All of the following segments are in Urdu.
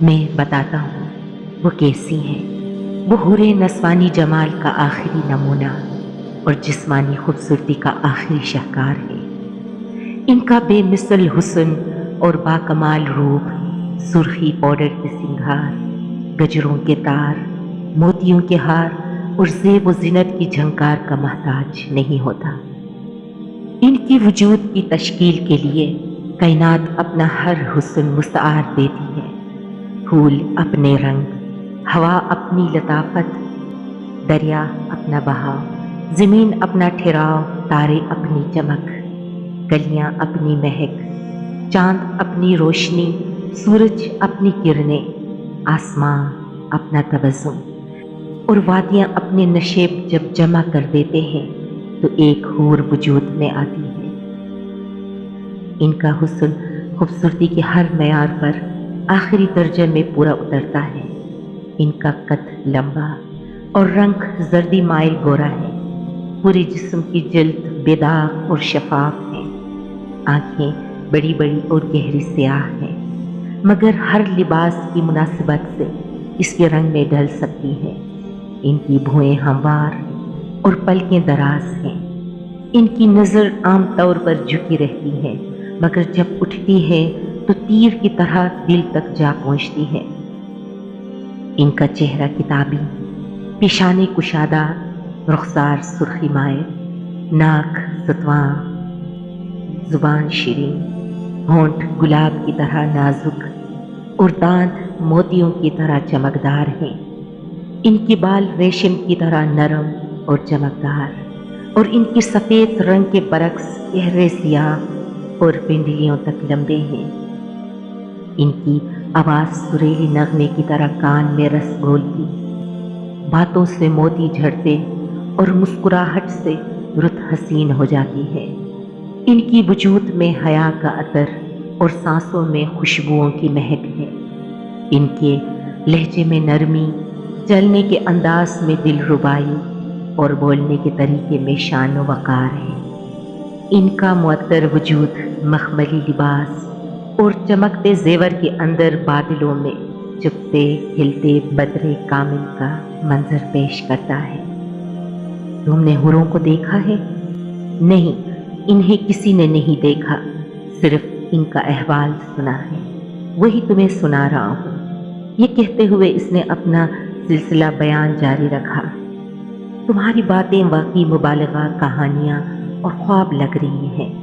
میں بتاتا ہوں وہ کیسی ہیں۔ وہ حورِ نسوانی جمال کا آخری نمونہ اور جسمانی خوبصورتی کا آخری شاہکار ہے۔ ان کا بے مثل حسن اور باکمال روپ سرخی پاؤڈر کے سنگھار، گجروں کے تار، موتیوں کے ہار اور زیب و زینت کی جھنکار کا محتاج نہیں ہوتا۔ ان کی وجود کی تشکیل کے لیے کائنات اپنا ہر حسن مستعار دیتی ہے۔ پھول اپنے رنگ، ہوا اپنی لطافت، دریا اپنا بہاؤ، زمین اپنا ٹھہراؤ، تارے اپنی چمک، کلیاں اپنی مہک، چاند اپنی روشنی، سورج اپنی کرنیں، آسمان اپنا تبسم اور وادیاں اپنے نشیب جب جمع کر دیتے ہیں تو ایک حور وجود میں آتی ہے۔ ان کا حسن خوبصورتی کے ہر معیار پر آخری درجے میں پورا اترتا ہے۔ ان کا قد لمبا اور رنگ زردی مائل گورا ہے۔ پورے جسم کی جلد بے داغ اور شفاف ہے۔ آنکھیں بڑی بڑی اور گہری سیاہ ہیں، مگر ہر لباس کی مناسبت سے اس کے رنگ میں ڈھل سکتی ہے۔ ان کی بھوئیں ہموار اور پلکیں دراز ہیں۔ ان کی نظر عام طور پر جھکی رہتی ہے، مگر جب اٹھتی ہے تو تیر کی طرح دل تک جا پہنچتی ہے۔ ان کا چہرہ کتابی، پیشانی کشادہ، رخسار سرخی مائل، ناک ستواں، زبان شیریں، ہونٹ گلاب کی طرح نازک اور دانت موتیوں کی طرح چمکدار ہیں۔ ان کے بال ریشم کی طرح نرم اور چمکدار اور ان کی سفید رنگ کے برعکس گہرے سیاہ اور پنڈلیوں تک لمبے ہیں۔ ان کی آواز سریلی نغمے کی طرح کان میں رس گھولتی، باتوں سے موتی جھڑتے اور مسکراہٹ سے رت حسین ہو جاتی ہے۔ ان کی وجود میں حیا کا عطر اور سانسوں میں خوشبوؤں کی مہک ہے۔ ان کے لہجے میں نرمی، چلنے کے انداز میں دلربائی اور بولنے کے طریقے میں شان و وقار ہے۔ ان کا معطر وجود مخملی لباس اور چمکتے زیور کے اندر بادلوں میں چپتے ہلتے بدر کامل کا منظر پیش کرتا ہے۔ تم نے حوروں کو دیکھا ہے؟ نہیں، انہیں کسی نے نہیں دیکھا، صرف ان کا احوال سنا ہے۔ وہی تمہیں سنا رہا ہوں۔ یہ کہتے ہوئے اس نے اپنا سلسلہ بیان جاری رکھا۔ تمہاری باتیں واقعی مبالغہ کہانیاں اور خواب لگ رہی ہیں،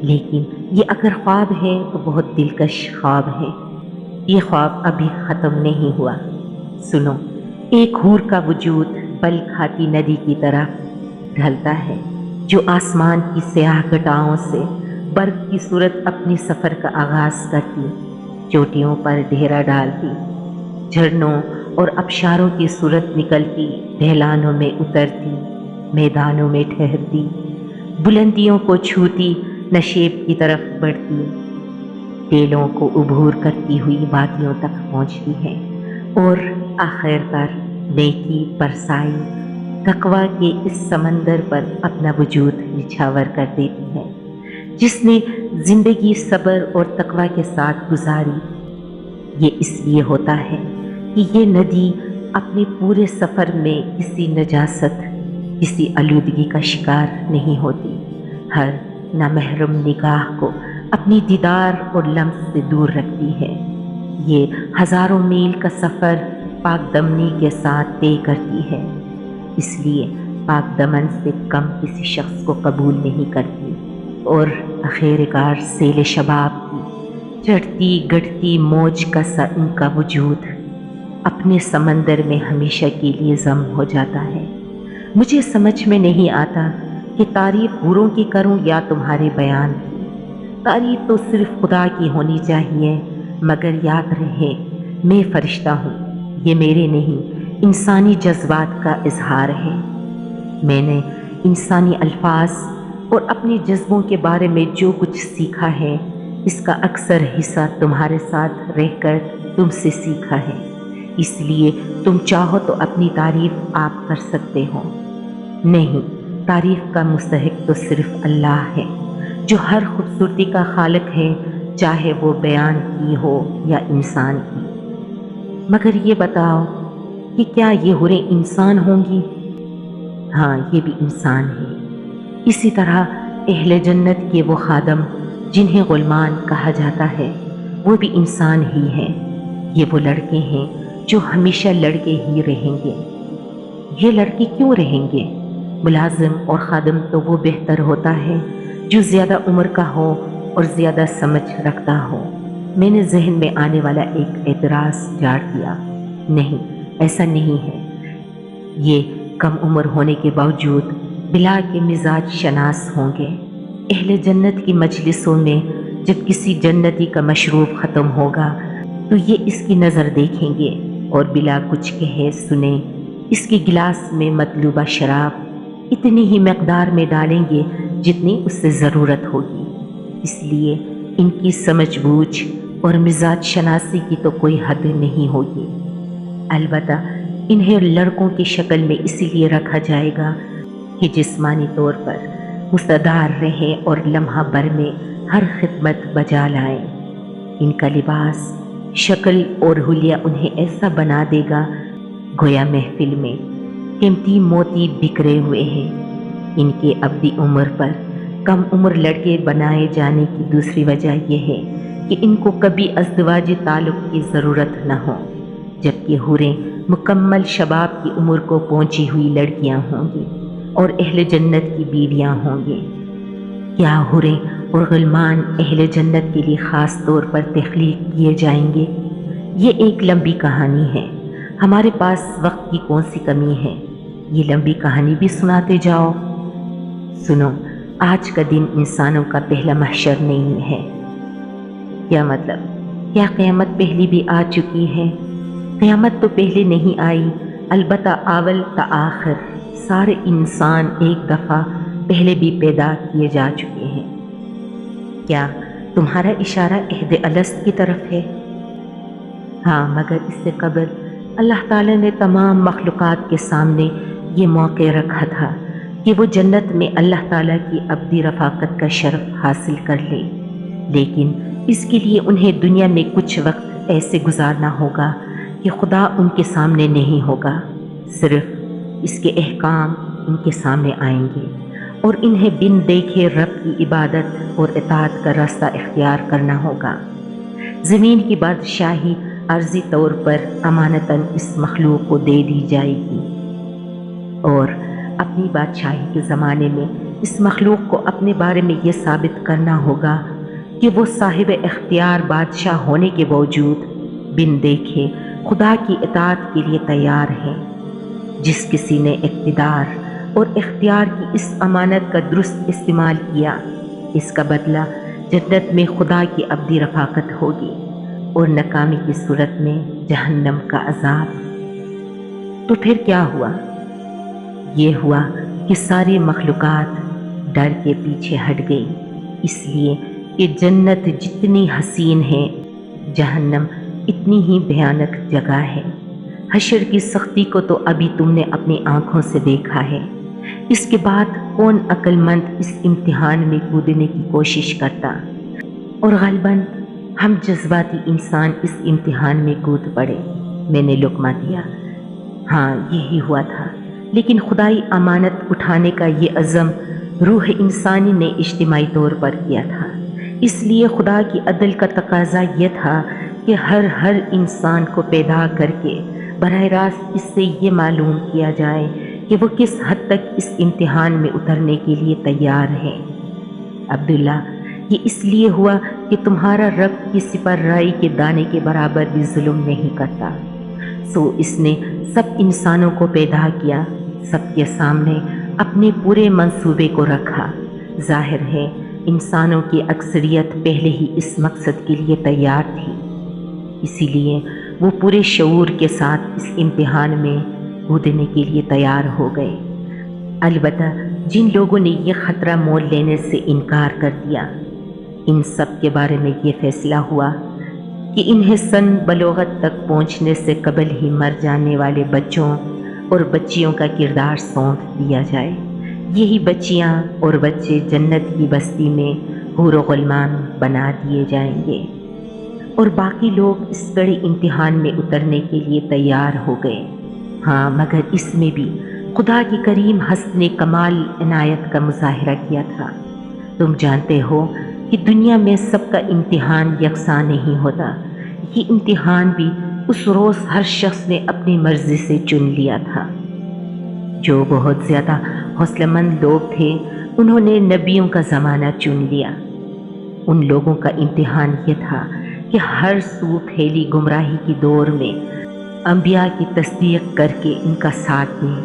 لیکن یہ اگر خواب ہے تو بہت دلکش خواب ہے۔ یہ خواب ابھی ختم نہیں ہوا۔ سنو، ایک حور کا وجود بل کھاتی ندی کی طرح ڈھلتا ہے، جو آسمان کی سیاہ گھٹاؤں سے برف کی صورت اپنی سفر کا آغاز کرتی، چوٹیوں پر ڈھیرا ڈالتی، جھرنوں اور ابشاروں کی صورت نکلتی، ڈھلانوں میں اترتی، میدانوں میں ٹھہرتی، بلندیوں کو چھوتی، نشیب کی طرف بڑھتی، ٹیلوں کو عبور کرتی ہوئی وادیوں تک پہنچتی ہے اور آخر کار نیکی، پرسائی، تقویٰ کے اس سمندر پر اپنا وجود نچھاور کر دیتی ہے۔ جس نے زندگی صبر اور تقویٰ کے ساتھ گزاری، یہ اس لیے ہوتا ہے کہ یہ ندی اپنے پورے سفر میں کسی نجاست، کسی آلودگی کا شکار نہیں ہوتی۔ ہر نامحرم نگاہ کو اپنی دیدار اور لمس سے دور رکھتی ہے۔ یہ ہزاروں میل کا سفر پاک دمنی کے ساتھ طے کرتی ہے، اس لیے پاک دمن سے کم کسی شخص کو قبول نہیں کرتی، اور آخر کار سیل شباب کی چڑھتی گڑھتی موج کا سا ان کا وجود اپنے سمندر میں ہمیشہ کے لیے ضم ہو جاتا ہے۔ مجھے سمجھ میں نہیں آتا کہ تعریف حوروں کی کروں یا تمہارے بیان کی۔ تعریف تو صرف خدا کی ہونی چاہیے، مگر یاد رہے میں فرشتہ ہوں، یہ میرے نہیں انسانی جذبات کا اظہار ہے۔ میں نے انسانی الفاظ اور اپنے جذبوں کے بارے میں جو کچھ سیکھا ہے، اس کا اکثر حصہ تمہارے ساتھ رہ کر تم سے سیکھا ہے، اس لیے تم چاہو تو اپنی تعریف آپ کر سکتے ہو۔ نہیں، تعریف کا مستحق تو صرف اللہ ہے، جو ہر خوبصورتی کا خالق ہے، چاہے وہ بیان کی ہو یا انسان کی۔ مگر یہ بتاؤ کہ کیا یہ حوریں انسان ہوں گی؟ ہاں، یہ بھی انسان ہے۔ اسی طرح اہل جنت کے وہ خادم جنہیں غلمان کہا جاتا ہے وہ بھی انسان ہی ہیں۔ یہ وہ لڑکے ہیں جو ہمیشہ لڑکے ہی رہیں گے۔ یہ لڑکے کیوں رہیں گے؟ ملازم اور خادم تو وہ بہتر ہوتا ہے جو زیادہ عمر کا ہو اور زیادہ سمجھ رکھتا ہو۔ میں نے ذہن میں آنے والا ایک اعتراض جاڑ دیا، نہیں، ایسا نہیں ہے۔ یہ کم عمر ہونے کے باوجود بلا کے مزاج شناس ہوں گے۔ اہل جنت کی مجلسوں میں جب کسی جنتی کا مشروب ختم ہوگا تو یہ اس کی نظر دیکھیں گے اور بلا کچھ کہے سنے اس کے گلاس میں مطلوبہ شراب اتنی ہی مقدار میں ڈالیں گے جتنی اس سے ضرورت ہوگی۔ اس لیے ان کی سمجھ بوجھ اور مزاج شناسی کی تو کوئی حد نہیں ہوگی۔ البتہ انہیں لڑکوں کی شکل میں اسی لیے رکھا جائے گا کہ جسمانی طور پر مستدار رہیں اور لمحہ بھر میں ہر خدمت بجا لائیں۔ ان کا لباس، شکل اور حلیہ انہیں ایسا بنا دے گا گویا محفل میں قیمتی موتی بکھرے ہوئے ہیں۔ ان کے ابدی عمر پر کم عمر لڑکے بنائے جانے کی دوسری وجہ یہ ہے کہ ان کو کبھی ازدواجی تعلق کی ضرورت نہ ہو، جبکہ حوریں مکمل شباب کی عمر کو پہنچی ہوئی لڑکیاں ہوں گی اور اہل جنت کی بیویاں ہوں گی۔ کیا حوریں اور غلمان اہل جنت کے لیے خاص طور پر تخلیق کیے جائیں گے؟ یہ ایک لمبی کہانی ہے، ہمارے پاس وقت کی کون سی کمی ہے؟ یہ لمبی کہانی بھی سناتے جاؤ۔ سنو، آج کا دن انسانوں کا پہلا محشر نہیں ہے۔ کیا مطلب؟ کیا قیامت پہلی بھی آ چکی ہے؟ قیامت تو پہلے نہیں آئی، البتہ اول تا آخر سارے انسان ایک دفعہ پہلے بھی پیدا کیے جا چکے ہیں۔ کیا تمہارا اشارہ عہد الست کی طرف ہے؟ ہاں، مگر اس سے قبل اللہ تعالیٰ نے تمام مخلوقات کے سامنے یہ موقع رکھا تھا کہ وہ جنت میں اللہ تعالیٰ کی ابدی رفاقت کا شرف حاصل کر لے، لیکن اس کے لیے انہیں دنیا میں کچھ وقت ایسے گزارنا ہوگا کہ خدا ان کے سامنے نہیں ہوگا، صرف اس کے احکام ان کے سامنے آئیں گے اور انہیں بن دیکھے رب کی عبادت اور اطاعت کا راستہ اختیار کرنا ہوگا۔ زمین کی بادشاہی عارضی طور پر امانتاً اس مخلوق کو دے دی جائے گی، اور اپنی بادشاہی کے زمانے میں اس مخلوق کو اپنے بارے میں یہ ثابت کرنا ہوگا کہ وہ صاحب اختیار بادشاہ ہونے کے باوجود بن دیکھے خدا کی اطاعت کے لیے تیار ہے۔ جس کسی نے اقتدار اور اختیار کی اس امانت کا درست استعمال کیا، اس کا بدلہ جنت میں خدا کی ابدی رفاقت ہوگی اور ناکامی کی صورت میں جہنم کا عذاب۔ تو پھر کیا ہوا؟ یہ ہوا کہ ساری مخلوقات ڈر کے پیچھے ہٹ گئی، اس لیے کہ جنت جتنی حسین ہے، جہنم اتنی ہی بھیانک جگہ ہے۔ حشر کی سختی کو تو ابھی تم نے اپنی آنکھوں سے دیکھا ہے، اس کے بعد کون عقل مند اس امتحان میں کودنے کی کوشش کرتا؟ اور غالباً ہم جذباتی انسان اس امتحان میں کود پڑے۔ میں نے لقمہ دیا، ہاں یہی ہوا تھا، لیکن خدائی امانت اٹھانے کا یہ عزم روح انسانی نے اجتماعی طور پر کیا تھا، اس لیے خدا کی عدل کا تقاضا یہ تھا کہ ہر انسان کو پیدا کر کے براہ راست اس سے یہ معلوم کیا جائے کہ وہ کس حد تک اس امتحان میں اترنے کے لیے تیار ہے۔ عبداللہ، یہ اس لیے ہوا کہ تمہارا رب کی سپر رائی کے دانے کے برابر بھی ظلم نہیں کرتا، سو اس نے سب انسانوں کو پیدا کیا، سب کے سامنے اپنے پورے منصوبے کو رکھا۔ ظاہر ہے انسانوں کی اکثریت پہلے ہی اس مقصد کے لیے تیار تھی، اسی لیے وہ پورے شعور کے ساتھ اس امتحان میں کودنے کے لیے تیار ہو گئے۔ البتہ جن لوگوں نے یہ خطرہ مول لینے سے انکار کر دیا، ان سب کے بارے میں یہ فیصلہ ہوا کہ انہیں سن بلوغت تک پہنچنے سے قبل ہی مر جانے والے بچوں اور بچیوں کا کردار سونپ دیا جائے۔ یہی بچیاں اور بچے جنت کی بستی میں حور و غلمان بنا دیے جائیں گے، اور باقی لوگ اس کڑے امتحان میں اترنے کے لیے تیار ہو گئے۔ ہاں، مگر اس میں بھی خدا کی کریم حسن کمال عنایت کا مظاہرہ کیا تھا۔ تم جانتے ہو کہ دنیا میں سب کا امتحان یکساں نہیں ہوتا۔ یہ امتحان بھی اس روز ہر شخص نے اپنی مرضی سے چن لیا تھا۔ جو بہت زیادہ حوصلہ مند لوگ تھے انہوں نے نبیوں کا زمانہ چن لیا۔ ان لوگوں کا امتحان یہ تھا کہ ہر سو پھیلی گمراہی کی دور میں انبیاء کی تصدیق کر کے ان کا ساتھ دیں۔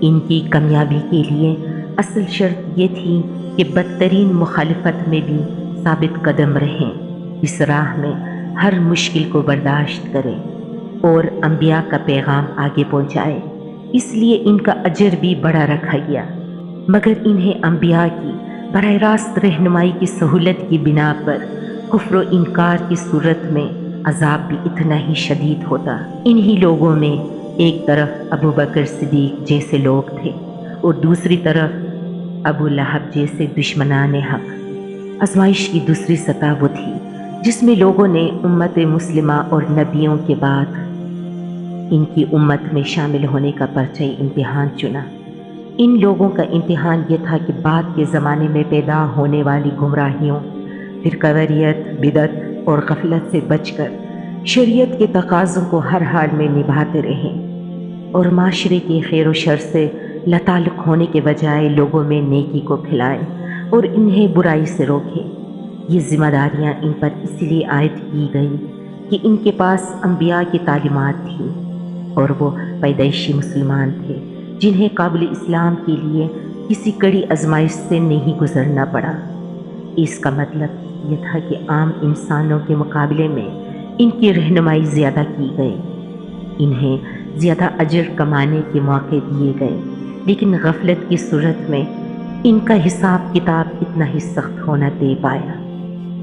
ان کی کامیابی کے لیے اصل شرط یہ تھی کہ بدترین مخالفت میں بھی ثابت قدم رہیں، اس راہ میں ہر مشکل کو برداشت کریں اور انبیاء کا پیغام آگے پہنچائے۔ اس لیے ان کا اجر بھی بڑا رکھا گیا، مگر انہیں انبیاء کی براہ راست رہنمائی کی سہولت کی بنا پر کفر و انکار کی صورت میں عذاب بھی اتنا ہی شدید ہوتا۔ انہی لوگوں میں ایک طرف ابو بکر صدیق جیسے لوگ تھے اور دوسری طرف ابو لہب جیسے دشمنان حق۔ آزمائش کی دوسری سطح وہ تھی جس میں لوگوں نے امت مسلمہ اور نبیوں کے بعد ان کی امت میں شامل ہونے کا پرچہ امتحان چنا۔ ان لوگوں کا امتحان یہ تھا کہ بعد کے زمانے میں پیدا ہونے والی گمراہیوں، فرقواریت، بدعت اور غفلت سے بچ کر شریعت کے تقاضوں کو ہر حال میں نبھاتے رہیں اور معاشرے کے خیر و شر سے لاتعلق ہونے کے بجائے لوگوں میں نیکی کو پھیلائیں اور انہیں برائی سے روکیں۔ یہ ذمہ داریاں ان پر اس لیے عائد کی گئیں کہ ان کے پاس انبیاء کی تعلیمات تھیں اور وہ پیدائشی مسلمان تھے جنہیں قابل اسلام کے لیے کسی کڑی آزمائش سے نہیں گزرنا پڑا۔ اس کا مطلب یہ تھا کہ عام انسانوں کے مقابلے میں ان کی رہنمائی زیادہ کی گئی، انہیں زیادہ اجر کمانے کے موقع دیے گئے، لیکن غفلت کی صورت میں ان کا حساب کتاب اتنا ہی سخت ہونا دے پایا۔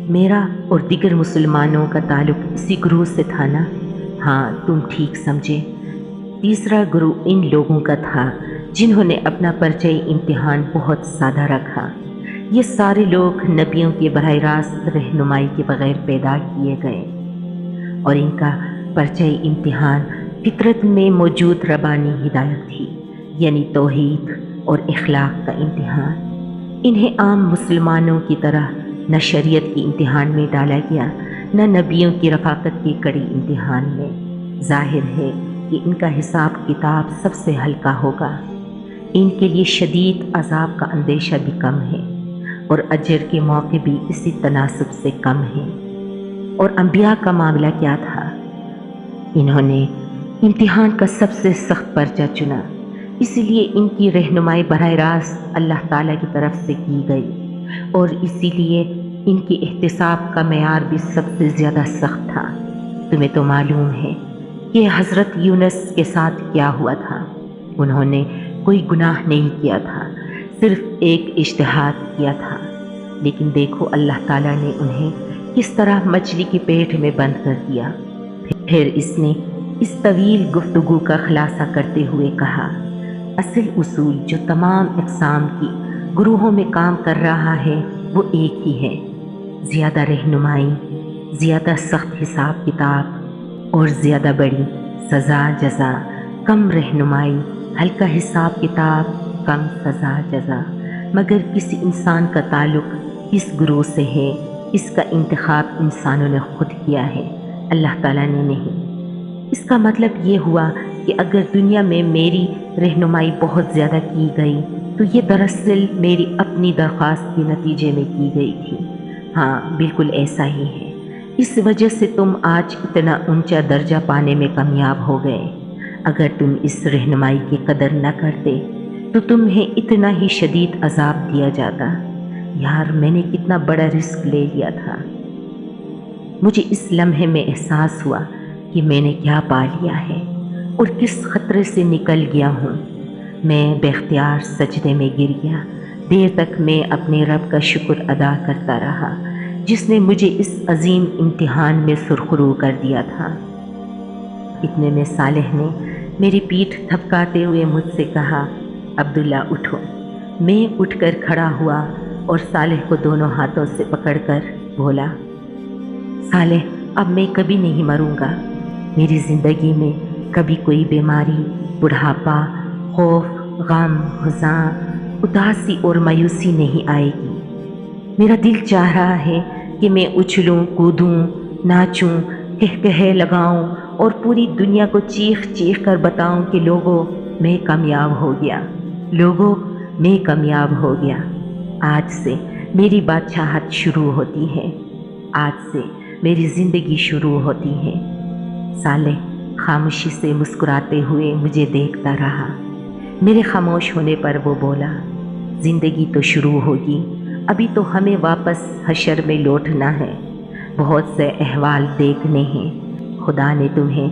میرا اور دیگر مسلمانوں کا تعلق اسی گروہ سے تھا نا؟ ہاں، تم ٹھیک سمجھے۔ تیسرا گروہ ان لوگوں کا تھا جنہوں نے اپنا پرچہ امتحان بہت سادہ رکھا۔ یہ سارے لوگ نبیوں کے براہ راست رہنمائی کے بغیر پیدا کیے گئے اور ان کا پرچہ امتحان فطرت میں موجود ربانی ہدایت تھی، یعنی توحید اور اخلاق کا امتحان۔ انہیں عام مسلمانوں کی طرح نہ شریعت کے امتحان میں ڈالا گیا، نہ نبیوں کی رفاقت کے کڑی امتحان میں۔ ظاہر ہے کہ ان کا حساب کتاب سب سے ہلکا ہوگا، ان کے لیے شدید عذاب کا اندیشہ بھی کم ہے اور اجر کے موقع بھی اسی تناسب سے کم ہے۔ اور انبیاء کا معاملہ کیا تھا؟ انہوں نے امتحان کا سب سے سخت پرچہ چنا، اس لیے ان کی رہنمائی براہ راست اللہ تعالیٰ کی طرف سے کی گئی اور اسی لیے ان کی احتساب کا معیار بھی سب سے زیادہ سخت تھا۔ تمہیں تو معلوم ہے کہ حضرت یونس کے ساتھ کیا ہوا تھا۔ انہوں نے کوئی گناہ نہیں کیا تھا، صرف ایک اجتہاد کیا تھا، لیکن دیکھو اللہ تعالیٰ نے انہیں کس طرح مچھلی کے پیٹ میں بند کر دیا۔ پھر اس نے اس طویل گفتگو کا خلاصہ کرتے ہوئے کہا، اصل اصول جو تمام اقسام کی گروہوں میں کام کر رہا ہے وہ ایک ہی ہے، زیادہ رہنمائی، زیادہ سخت حساب کتاب اور زیادہ بڑی سزا جزا، کم رہنمائی، ہلکا حساب کتاب، کم سزا جزا۔ مگر کسی انسان کا تعلق اس گروہ سے ہے، اس کا انتخاب انسانوں نے خود کیا ہے، اللہ تعالیٰ نے نہیں۔ اس کا مطلب یہ ہوا کہ اگر دنیا میں میری رہنمائی بہت زیادہ کی گئی تو یہ دراصل میری اپنی درخواست کے نتیجے میں کی گئی تھی۔ ہاں، بالکل ایسا ہی ہے۔ اس وجہ سے تم آج اتنا اونچا درجہ پانے میں کامیاب ہو گئے۔ اگر تم اس رہنمائی کی قدر نہ کرتے تو تمہیں اتنا ہی شدید عذاب دیا جاتا۔ یار، میں نے کتنا بڑا رسک لے لیا تھا۔ مجھے اس لمحے میں احساس ہوا کہ میں نے کیا پا لیا ہے اور کس خطرے سے نکل گیا ہوں۔ میں بے اختیار سجدے میں گر گیا۔ دیر تک میں اپنے رب کا شکر ادا کرتا رہا جس نے مجھے اس عظیم امتحان میں سرخرو کر دیا تھا۔ اتنے میں صالح نے میری پیٹھ تھپکاتے ہوئے مجھ سے کہا، عبداللہ اٹھو۔ میں اٹھ کر کھڑا ہوا اور صالح کو دونوں ہاتھوں سے پکڑ کر بولا، صالح اب میں کبھی نہیں مروں گا۔ میری زندگی میں کبھی کوئی بیماری، بڑھاپا، خوف، غم، حزن، اداسی اور مایوسی نہیں آئے گی۔ میرا دل چاہ رہا ہے کہ میں اچھلوں، کودوں، ناچوں، کہکہے لگاؤں اور پوری دنیا کو چیخ چیخ کر بتاؤں کہ لوگوں، میں کامیاب ہو گیا، لوگوں، میں کامیاب ہو گیا۔ آج سے میری بادشاہت شروع ہوتی ہے، آج سے میری زندگی شروع ہوتی ہے۔ صالح خاموشی سے مسکراتے ہوئے مجھے دیکھتا رہا۔ میرے خاموش ہونے پر وہ بولا، زندگی تو شروع ہوگی، ابھی تو ہمیں واپس حشر میں لوٹنا ہے، بہت سے احوال دیکھنے ہیں، خدا نے تمہیں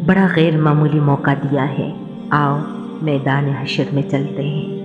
بڑا غیر معمولی موقع دیا ہے، آؤ میدان حشر میں چلتے ہیں۔